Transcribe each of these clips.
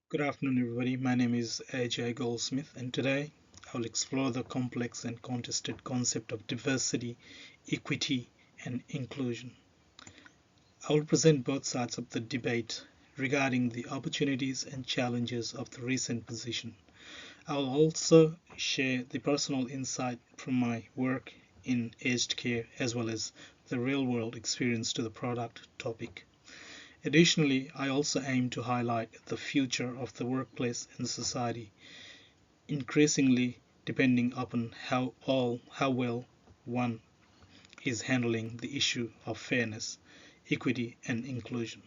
Good afternoon, everybody. My name is Ajay Goldsmith, and today I will explore the complex and contested concept of diversity, equity, and inclusion. I will present both sides of the debate regarding the opportunities and challenges of the recent position. I will also share the personal insight from my work in aged care as well as the real-world experience to the product topic. Additionally, I also aim to highlight the future of the workplace and society, increasingly depending upon how well one is handling the issue of fairness, equity, and inclusion.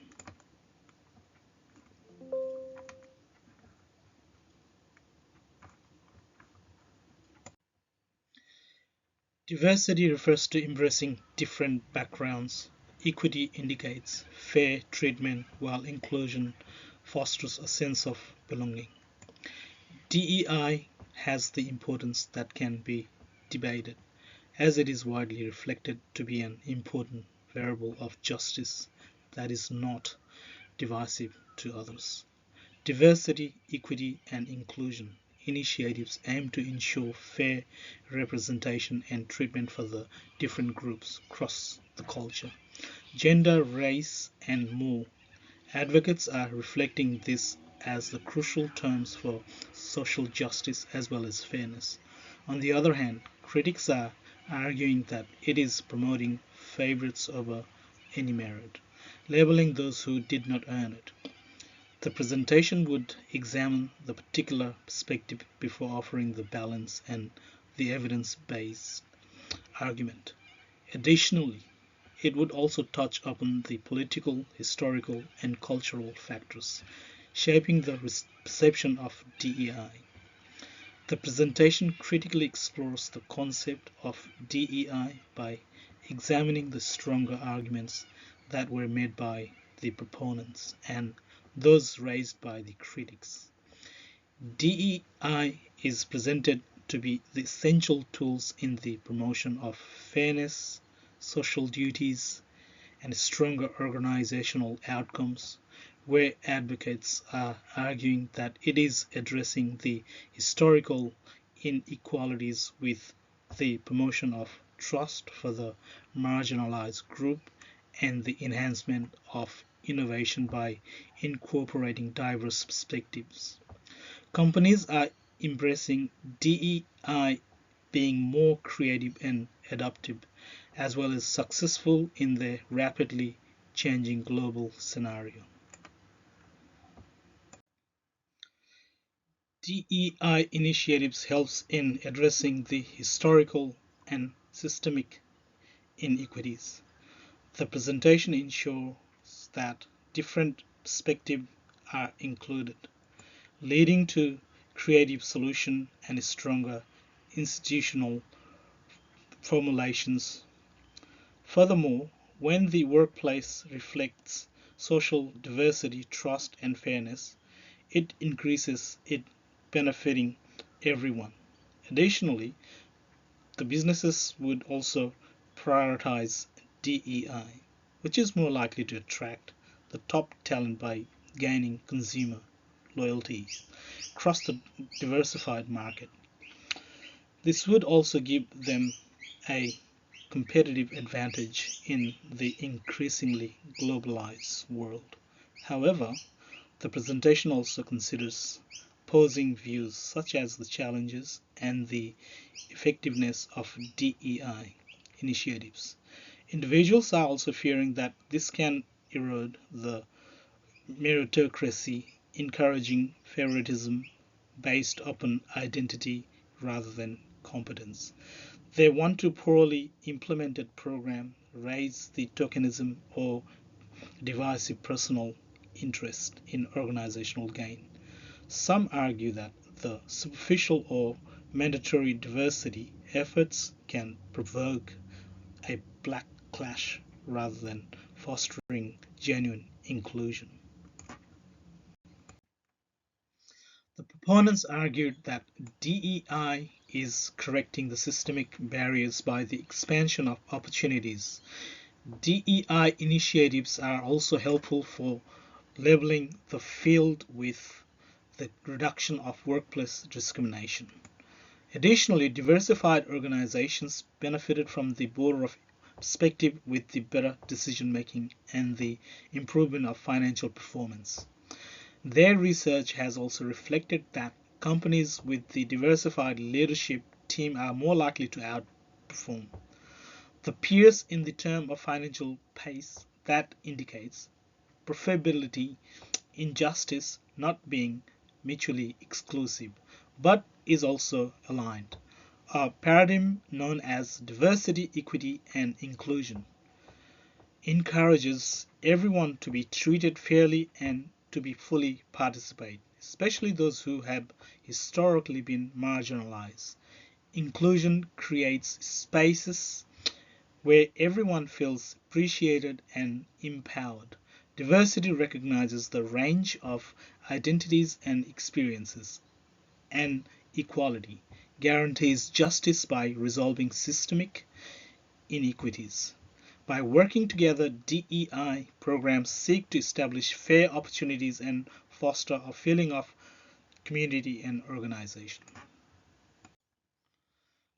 Diversity refers to embracing different backgrounds. Equity indicates fair treatment, while inclusion fosters a sense of belonging. DEI has the importance that can be debated, as it is widely reflected to be an important variable of justice that is not divisive to others. Diversity, equity, and inclusion initiatives aim to ensure fair representation and treatment for the different groups across the culture, gender, race, and more. Advocates are reflecting this as the crucial terms for social justice as well as fairness. On the other hand, critics are arguing that it is promoting favorites over any merit, labeling those who did not earn it. The presentation would examine the particular perspective before offering the balance and the evidence-based argument. Additionally, it would also touch upon the political, historical, and cultural factors shaping the perception of DEI. The presentation critically explores the concept of DEI by examining the stronger arguments that were made by the proponents and those raised by the critics. DEI is presented to be the essential tools in the promotion of fairness, social duties, and stronger organizational outcomes, where advocates are arguing that it is addressing the historical inequalities with the promotion of trust for the marginalized group and the enhancement of innovation by incorporating diverse perspectives. Companies are embracing DEI, being more creative and adaptive, as well as successful in their rapidly changing global scenario. DEI initiatives helps in addressing the historical and systemic inequities. The presentation ensures that different perspectives are included, leading to creative solution and stronger institutional formulations. Furthermore, when the workplace reflects social diversity, trust, and fairness, it increases it benefiting everyone. Additionally, the businesses would also prioritize DEI, which is more likely to attract the top talent by gaining consumer loyalty across the diversified market. This would also give them a competitive advantage in the increasingly globalized world. However, the presentation also considers opposing views such as the challenges and the effectiveness of DEI initiatives. Individuals are also fearing that this can erode the meritocracy, encouraging favoritism based upon identity rather than competence. They want to poorly implemented program raise the tokenism or divisive personal interest in organizational gain. Some argue that the superficial or mandatory diversity efforts can provoke a backlash rather than fostering genuine inclusion. The proponents argued that DEI is correcting the systemic barriers by the expansion of opportunities. DEI initiatives are also helpful for leveling the field with the reduction of workplace discrimination. Additionally, diversified organizations benefited from the broader perspective with the better decision making and the improvement of financial performance. Their research has also reflected that companies with the diversified leadership team are more likely to outperform the peers in the term of financial pace. That indicates profitability injustice not being mutually exclusive, but is also aligned. A paradigm known as diversity, equity, and inclusion encourages everyone to be treated fairly and to be fully participate, especially those who have historically been marginalized. Inclusion creates spaces where everyone feels appreciated and empowered. Diversity recognizes the range of identities and experiences, and equality guarantees justice by resolving systemic inequities. By working together, DEI programs seek to establish fair opportunities and foster a feeling of community and organization.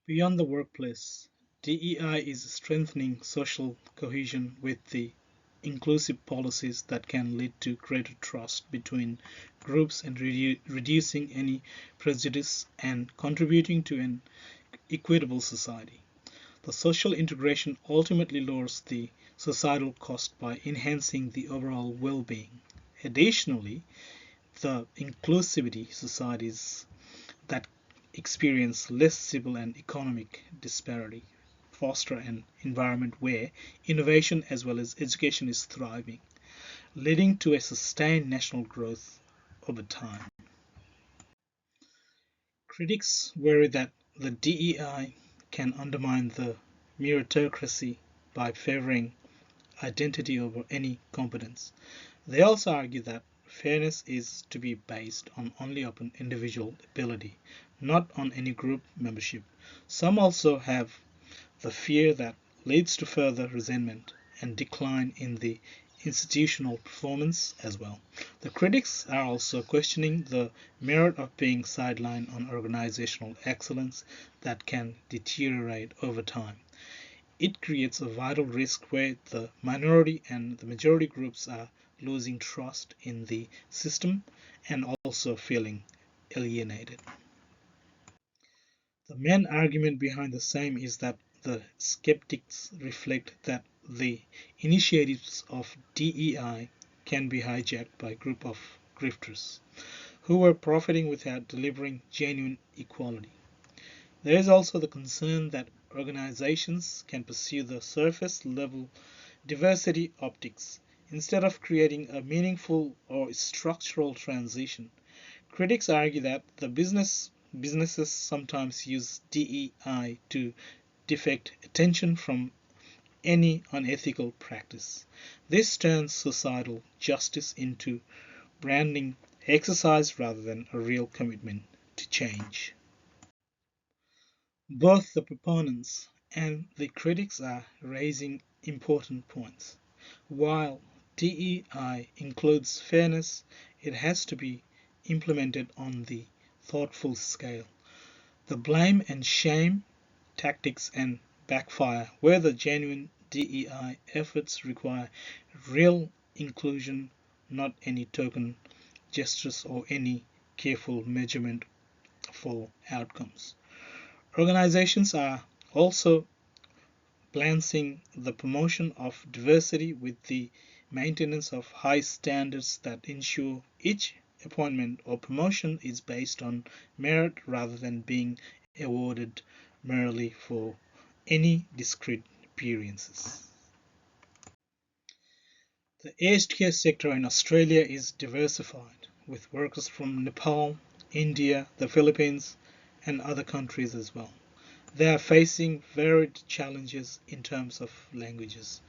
Beyond the workplace, DEI is strengthening social cohesion with the inclusive policies that can lead to greater trust between groups and reducing any prejudice and contributing to an equitable society. The social integration ultimately lowers the societal cost by enhancing the overall well-being. Additionally, the inclusivity societies that experience less civil and economic disparity foster an environment where innovation as well as education is thriving, leading to a sustained national growth over time. Critics worry that the DEI can undermine the meritocracy by favoring identity over any competence. They also argue that fairness is to be based on only upon individual ability, not on any group membership. Some also have the fear that leads to further resentment and decline in the institutional performance as well. The critics are also questioning the merit of being sidelined on organizational excellence that can deteriorate over time. It creates a vital risk where the minority and the majority groups are losing trust in the system and also feeling alienated. The main argument behind the same is that the skeptics reflect that the initiatives of DEI can be hijacked by a group of grifters who were profiting without delivering genuine equality. There is also the concern that organizations can pursue the surface level diversity optics instead of creating a meaningful or structural transition. Critics argue that the businesses sometimes use DEI to deflect attention from any unethical practice. This turns societal justice into branding exercise rather than a real commitment to change. Both the proponents and the critics are raising important points. While DEI includes fairness, it has to be implemented on the thoughtful scale. The blame and shame tactics and backfire where the genuine DEI efforts require real inclusion, not any token gestures or any careful measurement for outcomes. Organizations are also balancing the promotion of diversity with the maintenance of high standards that ensure each appointment or promotion is based on merit rather than being awarded merely for any discrete appearances. The aged care sector in Australia is diversified, with workers from Nepal, India, the Philippines, and other countries as well. They are facing varied challenges in terms of languages,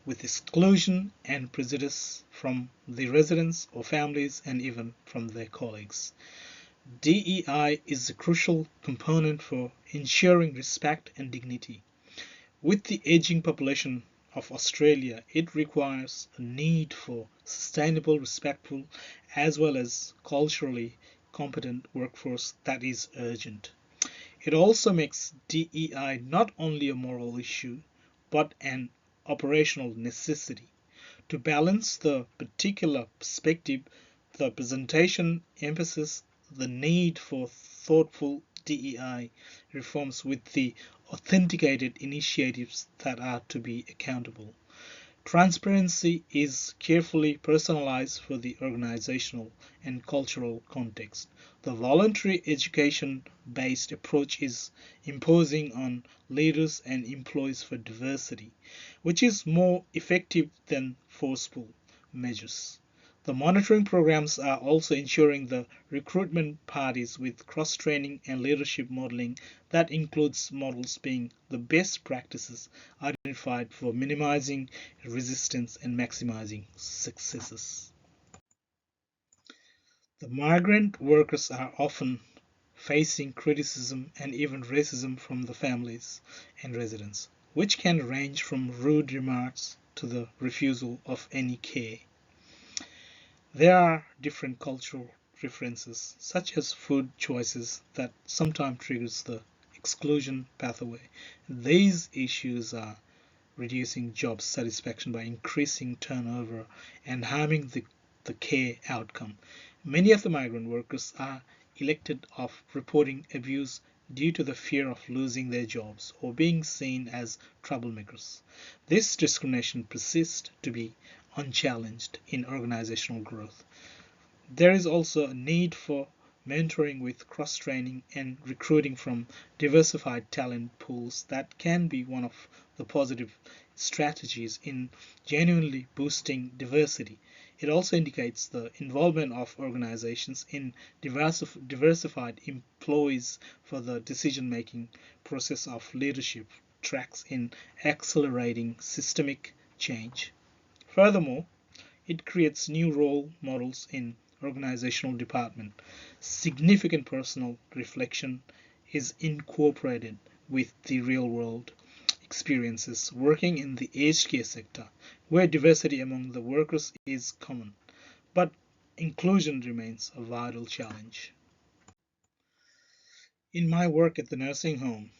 with exclusion and prejudice from the residents or families and even from their colleagues. DEI is a crucial component for ensuring respect and dignity. With the aging population of Australia, it requires a need for sustainable, respectful, as well as culturally competent workforce that is urgent. It also makes DEI not only a moral issue, but an operational necessity. To balance the particular perspective, the presentation emphasizes the need for thoughtful DEI reforms with the authenticated initiatives that are to be accountable. Transparency is carefully personalized for the organizational and cultural context. The voluntary education-based approach is imposing on leaders and employees for diversity, which is more effective than forceful measures. The monitoring programs are also ensuring the recruitment parties with cross-training and leadership modeling that includes models being the best practices identified for minimizing resistance and maximizing successes. The migrant workers are often facing criticism and even racism from the families and residents, which can range from rude remarks to the refusal of any care. There are different cultural preferences, such as food choices, that sometimes triggers the exclusion pathway. These issues are reducing job satisfaction by increasing turnover and harming the care outcome. Many of the migrant workers are elected of reporting abuse due to the fear of losing their jobs or being seen as troublemakers. This discrimination persists to be unchallenged in organizational growth. There is also a need for mentoring with cross-training and recruiting from diversified talent pools that can be one of the positive strategies in genuinely boosting diversity. It also indicates the involvement of organizations in diversified employees for the decision-making process of leadership tracks in accelerating systemic change. Furthermore, it creates new role models in organizational department. Significant personal reflection is incorporated with the real-world experiences working in the aged care sector, where diversity among the workers is common, but inclusion remains a vital challenge. In my work at the nursing home,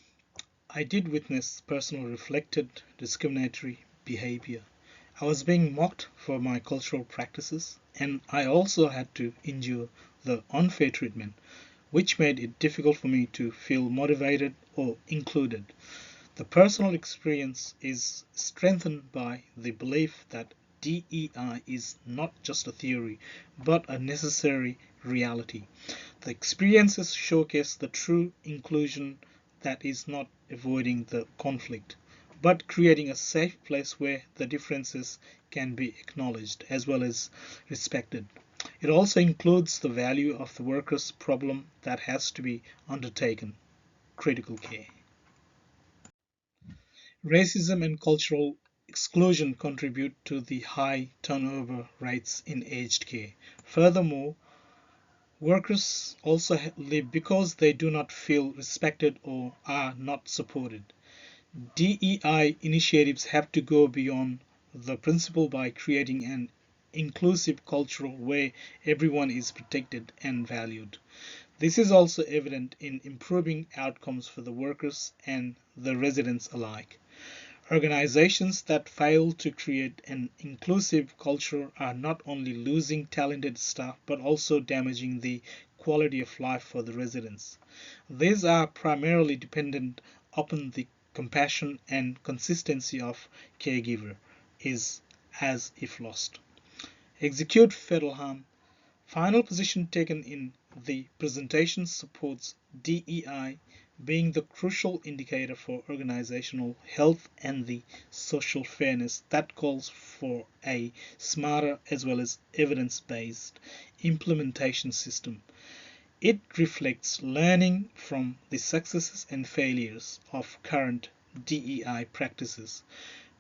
I did witness personal reflected discriminatory behavior. I was being mocked for my cultural practices, and I also had to endure the unfair treatment, which made it difficult for me to feel motivated or included. The personal experience is strengthened by the belief that DEI is not just a theory, but a necessary reality. The experiences showcase the true inclusion that is not avoiding the conflict, but creating a safe place where the differences can be acknowledged as well as respected. It also includes the value of the worker's problem that has to be undertaken, critical care. Racism and cultural exclusion contribute to the high turnover rates in aged care. Furthermore, workers also leave because they do not feel respected or are not supported. DEI initiatives have to go beyond the principle by creating an inclusive culture where everyone is protected and valued. This is also evident in improving outcomes for the workers and the residents alike. Organizations that fail to create an inclusive culture are not only losing talented staff but also damaging the quality of life for the residents. These are primarily dependent upon the compassion and consistency of caregiver is as if lost. Execute fatal harm. Final position taken in the presentation supports DEI being the crucial indicator for organizational health and the social fairness that calls for a smarter as well as evidence-based implementation system. It reflects learning from the successes and failures of current DEI practices,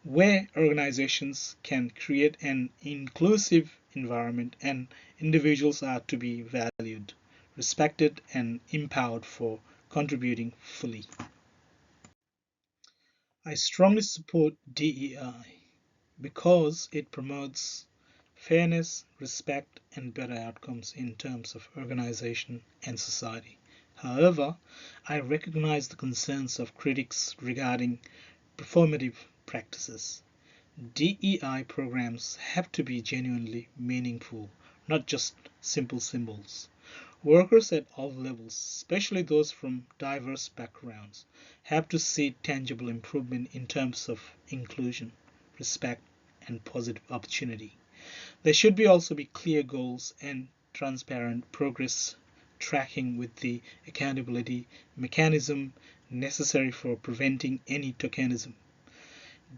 where organizations can create an inclusive environment and individuals are to be valued, respected, and empowered for contributing fully. I strongly support DEI. because it promotes fairness, respect, and better outcomes in terms of organization and society. However, I recognize the concerns of critics regarding performative practices. DEI programs have to be genuinely meaningful, not just simple symbols. Workers at all levels, especially those from diverse backgrounds, have to see tangible improvement in terms of inclusion, respect, and positive opportunity. There should also be clear goals and transparent progress tracking with the accountability mechanism necessary for preventing any tokenism.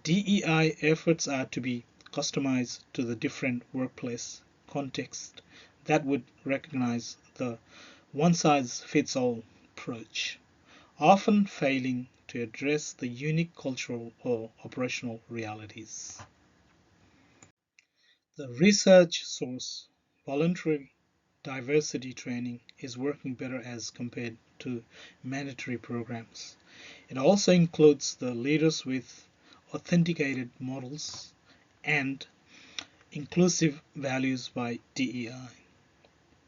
DEI efforts are to be customized to the different workplace context that would recognize the one-size-fits-all approach, often failing to address the unique cultural or operational realities. The research source, voluntary diversity training, is working better as compared to mandatory programs. It also includes the leaders with authenticated models and inclusive values by DEI.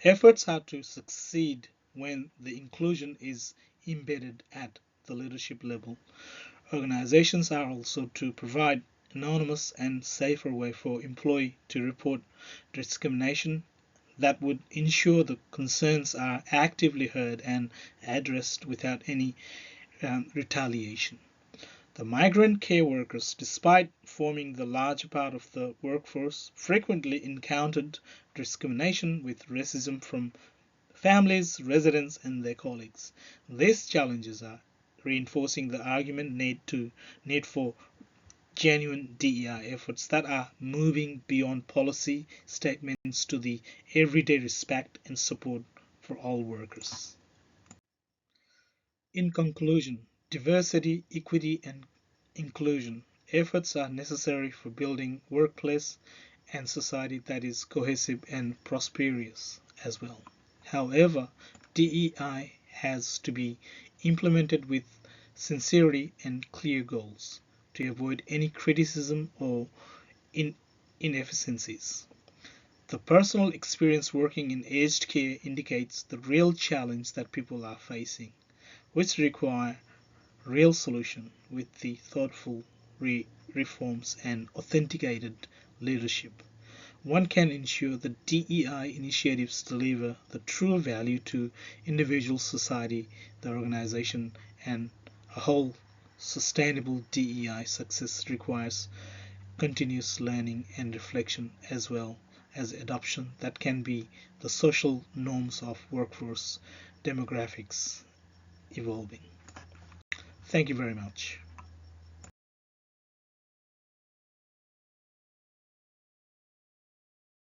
Efforts are to succeed when the inclusion is embedded at the leadership level. Organizations are also to provide anonymous and safer way for employees to report discrimination that would ensure the concerns are actively heard and addressed without any retaliation. The migrant care workers, despite forming the larger part of the workforce, frequently encountered discrimination with racism from families, residents, and their colleagues. These challenges are reinforcing the argument need for genuine DEI efforts that are moving beyond policy statements to the everyday respect and support for all workers. In conclusion, diversity, equity, and inclusion efforts are necessary for building workplace and society that is cohesive and prosperous as well. However, DEI has to be implemented with sincerity and clear goals to avoid any criticism or inefficiencies. The personal experience working in aged care indicates the real challenge that people are facing, which require real solution with the thoughtful reforms and authenticated leadership. One can ensure that DEI initiatives deliver the true value to individual society, the organization, and a whole. Sustainable DEI success requires continuous learning and reflection as well as adoption that can be the social norms of workforce demographics evolving. Thank you very much.